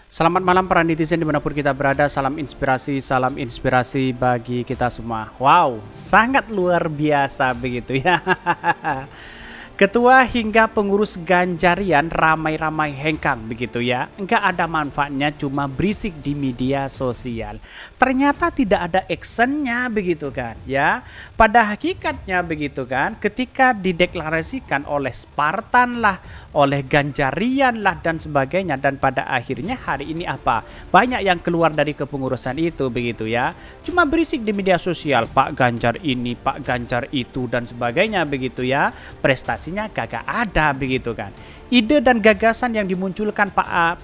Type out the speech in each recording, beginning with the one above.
Selamat malam para netizen dimanapun kita berada, salam inspirasi bagi kita semua. Wow, sangat luar biasa begitu ya. Ketua hingga pengurus Ganjarian ramai-ramai hengkang begitu ya. Enggak ada manfaatnya, cuma berisik di media sosial. Ternyata tidak ada actionnya begitu kan ya. Pada hakikatnya begitu kan, ketika dideklarasikan oleh Spartan lah, oleh Ganjarian lah dan sebagainya, dan pada akhirnya hari ini apa? Banyak yang keluar dari kepengurusan itu begitu ya. Cuma berisik di media sosial, Pak Ganjar ini, Pak Ganjar itu dan sebagainya begitu ya. Prestasinya kagak ada begitu kan. Ide dan gagasan yang dimunculkan Pak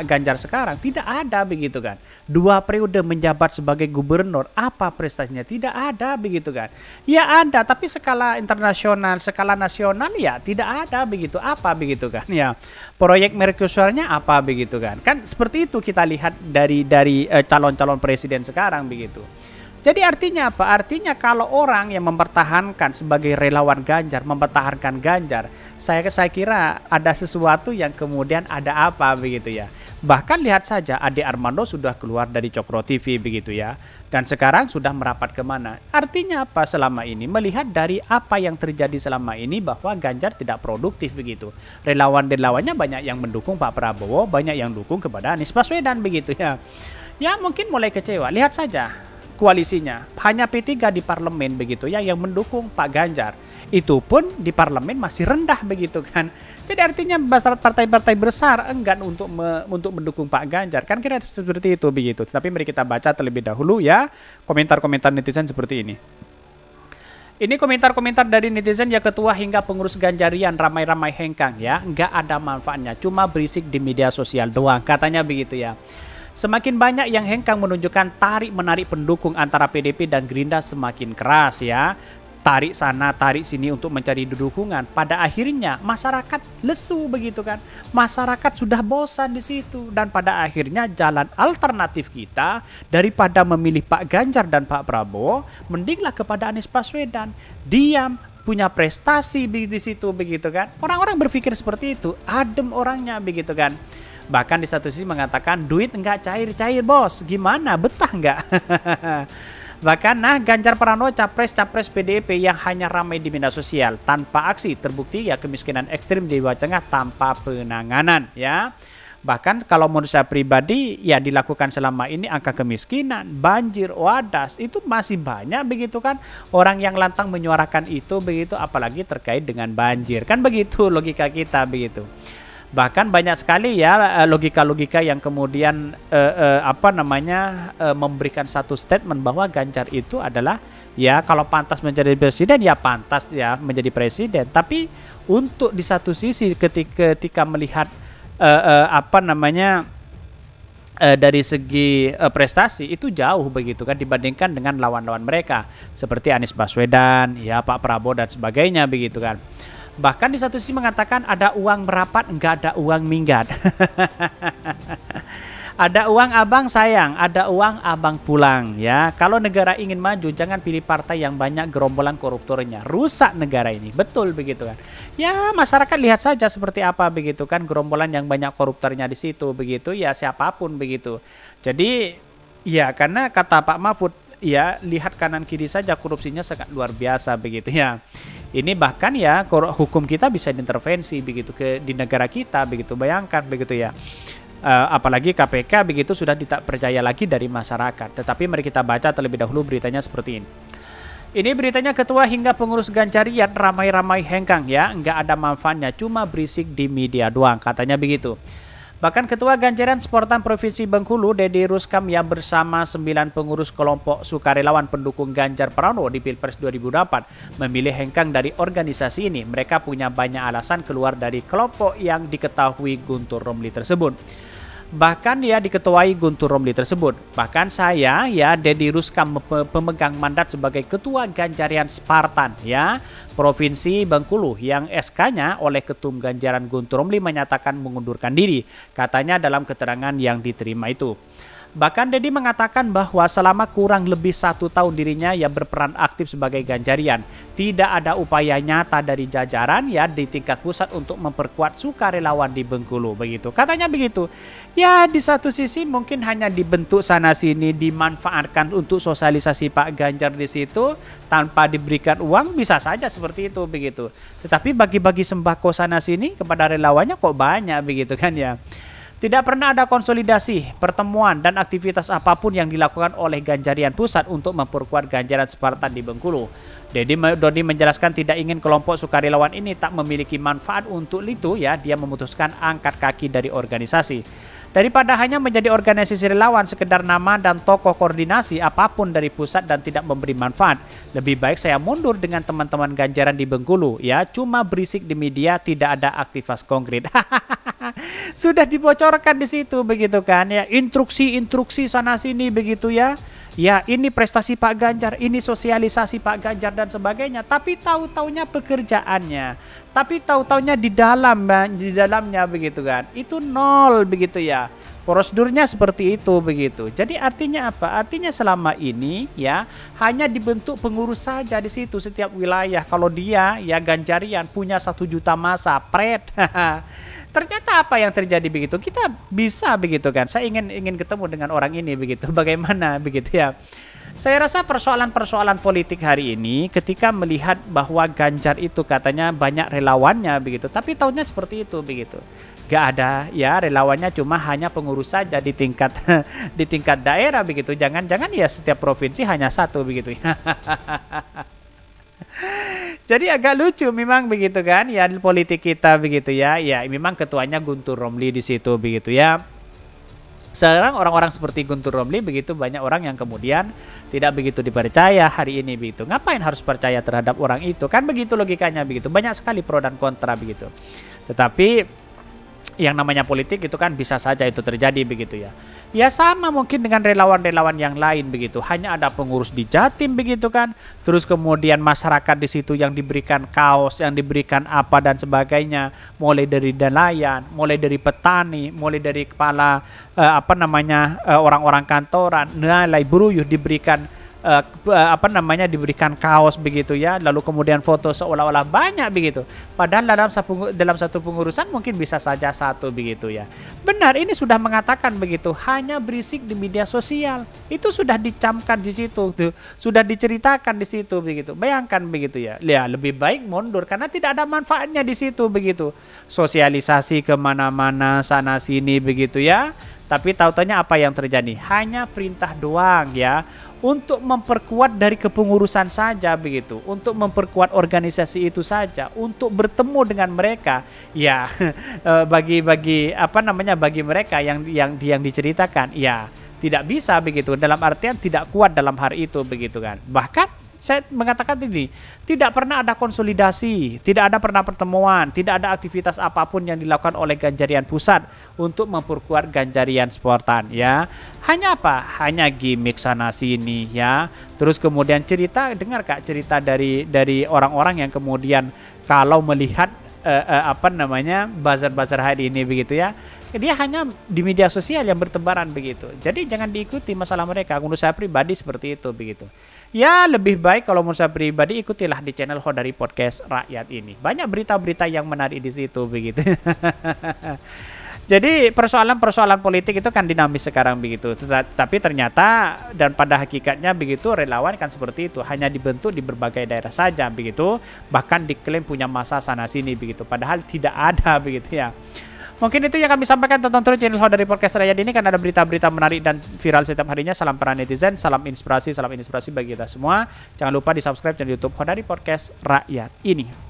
Ganjar sekarang tidak ada begitu kan. 2 periode menjabat sebagai gubernur, apa prestasinya? Tidak ada begitu kan. Ya ada, tapi skala internasional, skala nasional ya tidak ada begitu. Apa begitu kan ya. Proyek mercusuarnya apa begitu kan. Kan seperti itu kita lihat dari calon-calon presiden sekarang begitu. Jadi artinya apa? Artinya kalau orang yang mempertahankan sebagai relawan Ganjar, mempertahankan Ganjar, saya kira ada sesuatu yang kemudian ada apa begitu ya. Bahkan lihat saja Ade Armando sudah keluar dari Cokro TV begitu ya. Dan sekarang sudah merapat kemana? Artinya apa selama ini? Melihat dari apa yang terjadi selama ini bahwa Ganjar tidak produktif begitu. Relawan-relawannya banyak yang mendukung Pak Prabowo, banyak yang dukung kepada Anies Baswedan begitu ya. Ya mungkin mulai kecewa. Lihat saja koalisinya, hanya P3 di parlemen begitu ya yang mendukung Pak Ganjar. Itu pun di parlemen masih rendah begitu kan. Jadi artinya partai-partai besar enggan untuk mendukung Pak Ganjar. Kan kira seperti itu begitu. Tapi mari kita baca terlebih dahulu ya komentar-komentar netizen seperti ini. Ini komentar-komentar dari netizen ya. Ketua hingga pengurus Ganjarian ramai-ramai hengkang ya. Nggak ada manfaatnya, cuma berisik di media sosial doang. Katanya begitu ya. Semakin banyak yang hengkang menunjukkan tarik-menarik pendukung antara PDP dan Gerindra semakin keras ya. Tarik sana, tarik sini untuk mencari dukungan. Pada akhirnya masyarakat lesu begitu kan. Masyarakat sudah bosan di situ. Dan pada akhirnya jalan alternatif kita daripada memilih Pak Ganjar dan Pak Prabowo, mendinglah kepada Anies Baswedan. Diam, punya prestasi di situ begitu kan. Orang-orang berpikir seperti itu, adem orangnya begitu kan. Bahkan di satu sisi mengatakan duit enggak cair-cair bos, gimana, betah enggak? Bahkan Ganjar Pranowo capres PDIP yang hanya ramai di media sosial tanpa aksi, terbukti ya kemiskinan ekstrim di Jawa Tengah tanpa penanganan ya. Bahkan kalau menurut saya pribadi ya dilakukan selama ini angka kemiskinan, banjir, wadas itu masih banyak begitu kan. Orang yang lantang menyuarakan itu begitu, apalagi terkait dengan banjir. Kan begitu logika kita begitu. Bahkan banyak sekali ya logika-logika yang kemudian memberikan satu statement bahwa Ganjar itu adalah ya kalau pantas menjadi presiden ya pantas ya menjadi presiden. Tapi untuk di satu sisi ketika melihat dari segi prestasi itu jauh begitu kan dibandingkan dengan lawan-lawan mereka seperti Anies Baswedan, ya Pak Prabowo dan sebagainya begitu kan. Bahkan di satu sisi mengatakan ada uang merapat, enggak ada uang minggat. Ada uang abang sayang, ada uang abang pulang ya. Kalau negara ingin maju jangan pilih partai yang banyak gerombolan koruptornya. Rusak negara ini. Betul begitu kan. Ya masyarakat lihat saja seperti apa begitu kan gerombolan yang banyak koruptornya di situ begitu ya siapapun begitu. Jadi ya karena kata Pak Mahfud ya lihat kanan kiri saja korupsinya sangat luar biasa begitu ya. Ini bahkan ya hukum kita bisa diintervensi begitu di negara kita begitu, bayangkan begitu ya. Apalagi KPK begitu sudah tidak percaya lagi dari masyarakat. Tetapi mari kita baca terlebih dahulu beritanya seperti ini. Ini beritanya ketua hingga pengurus Ganjarian ramai-ramai hengkang ya, nggak ada manfaatnya, cuma berisik di media doang, katanya begitu. Bahkan Ketua Ganjarian Spartan Provinsi Bengkulu, Dedi Ruskam yang bersama 9 pengurus kelompok sukarelawan pendukung Ganjar Pranowo di Pilpres 2004 memilih hengkang dari organisasi ini. Mereka punya banyak alasan keluar dari kelompok yang diketahui Guntur Romli tersebut. Bahkan ya diketuai Guntur Romli tersebut. Bahkan saya ya Dedi Ruskam pemegang mandat sebagai Ketua Ganjarian Spartan ya Provinsi Bengkulu yang SK-nya oleh Ketum Ganjaran Guntur Romli menyatakan mengundurkan diri. Katanya dalam keterangan yang diterima itu. Bahkan Deddy mengatakan bahwa selama kurang lebih 1 tahun dirinya ya berperan aktif sebagai Ganjarian, tidak ada upaya nyata dari jajaran ya di tingkat pusat untuk memperkuat sukarelawan di Bengkulu begitu. Katanya begitu. Ya di satu sisi mungkin hanya dibentuk sana sini, dimanfaatkan untuk sosialisasi Pak Ganjar di situ tanpa diberikan uang, bisa saja seperti itu begitu. Tetapi bagi-bagi sembako sana sini kepada relawannya kok banyak begitu kan ya. Tidak pernah ada konsolidasi, pertemuan, dan aktivitas apapun yang dilakukan oleh Ganjarian Pusat untuk memperkuat Ganjaran Spartan di Bengkulu. Dodi menjelaskan tidak ingin kelompok sukarelawan ini tak memiliki manfaat untuk itu ya, dia memutuskan angkat kaki dari organisasi. Daripada hanya menjadi organisasi relawan sekedar nama dan tokoh koordinasi apapun dari pusat dan tidak memberi manfaat, lebih baik saya mundur dengan teman-teman Ganjaran di Bengkulu ya, cuma berisik di media, tidak ada aktivitas konkret. Sudah dibocorkan di situ begitu kan ya, instruksi sana sini begitu ya. Ya ini prestasi Pak Ganjar, ini sosialisasi Pak Ganjar dan sebagainya. Tapi tahu-taunya pekerjaannya, tapi tahu-taunya di dalamnya begitu kan, itu nol begitu ya. Prosedurnya seperti itu begitu. Jadi artinya apa? Artinya selama ini ya hanya dibentuk pengurus saja di situ setiap wilayah. Kalau dia ya Ganjarian punya 1 juta massa, pret. Ternyata apa yang terjadi begitu? Kita bisa begitu kan? Saya ingin ketemu dengan orang ini begitu. Bagaimana begitu ya? Saya rasa persoalan-persoalan politik hari ini ketika melihat bahwa Ganjar itu katanya banyak relawannya begitu, tapi tahunnya seperti itu begitu. Gak ada ya relawannya, cuma hanya pengurus saja di tingkat di tingkat daerah begitu. Jangan-jangan ya setiap provinsi hanya 1 begitu ya. Jadi agak lucu memang begitu kan ya politik kita begitu ya. Ya memang ketuanya Guntur Romli di situ begitu ya. Sekarang orang-orang seperti Guntur Romli begitu banyak orang yang kemudian tidak begitu dipercaya hari ini begitu. Ngapain harus percaya terhadap orang itu? Kan begitu logikanya begitu. Banyak sekali pro dan kontra begitu. Tetapi yang namanya politik itu kan bisa saja itu terjadi begitu ya. Ya sama mungkin dengan relawan-relawan yang lain begitu. Hanya ada pengurus di Jatim begitu kan. Terus kemudian masyarakat di situ yang diberikan kaos, yang diberikan apa dan sebagainya. Mulai dari nelayan, mulai dari petani, mulai dari kepala orang-orang kantoran, nilai buruh diberikan diberikan kaos begitu ya, lalu kemudian foto seolah-olah banyak begitu, padahal dalam satu pengurusan mungkin bisa saja 1 begitu ya. Benar, ini sudah mengatakan begitu, hanya berisik di media sosial, itu sudah dicamkan di situ tuh, sudah diceritakan di situ begitu. Bayangkan begitu ya, lebih baik mundur karena tidak ada manfaatnya di situ begitu, sosialisasi kemana-mana sana sini begitu ya. Tapi tahu-taunya apa yang terjadi? Hanya perintah doang ya, untuk memperkuat dari kepengurusan saja begitu, untuk memperkuat organisasi itu saja, untuk bertemu dengan mereka ya. bagi mereka yang diceritakan ya tidak bisa begitu, dalam artian tidak kuat dalam hari itu begitu kan. Bahkan saya mengatakan ini, tidak pernah ada konsolidasi, tidak ada pernah pertemuan, tidak ada aktivitas apapun yang dilakukan oleh Ganjarian Pusat untuk memperkuat Ganjarian Spartan ya. Hanya apa? Hanya gimmick sana sini ya. Terus kemudian dengar Kak cerita dari orang-orang yang kemudian kalau melihat bazar-bazar hari ini begitu ya. Dia hanya di media sosial yang bertebaran begitu. Jadi jangan diikuti masalah mereka. Menurut saya pribadi seperti itu begitu. Ya lebih baik kalau menurut saya pribadi ikutilah di channel Khodari Podcast Rakyat ini. Banyak berita-berita yang menarik di situ begitu. Jadi persoalan-persoalan politik itu kan dinamis sekarang begitu. Tapi ternyata dan pada hakikatnya begitu relawan kan seperti itu. Hanya dibentuk di berbagai daerah saja begitu. Bahkan diklaim punya masa sana sini begitu. Padahal tidak ada begitu ya. Mungkin itu yang kami sampaikan. Tonton terus channel Khodari Podcast Rakyat ini kan ada berita-berita menarik dan viral setiap harinya. Salam para netizen, salam inspirasi bagi kita semua. Jangan lupa di subscribe channel YouTube Khodari Podcast Rakyat ini.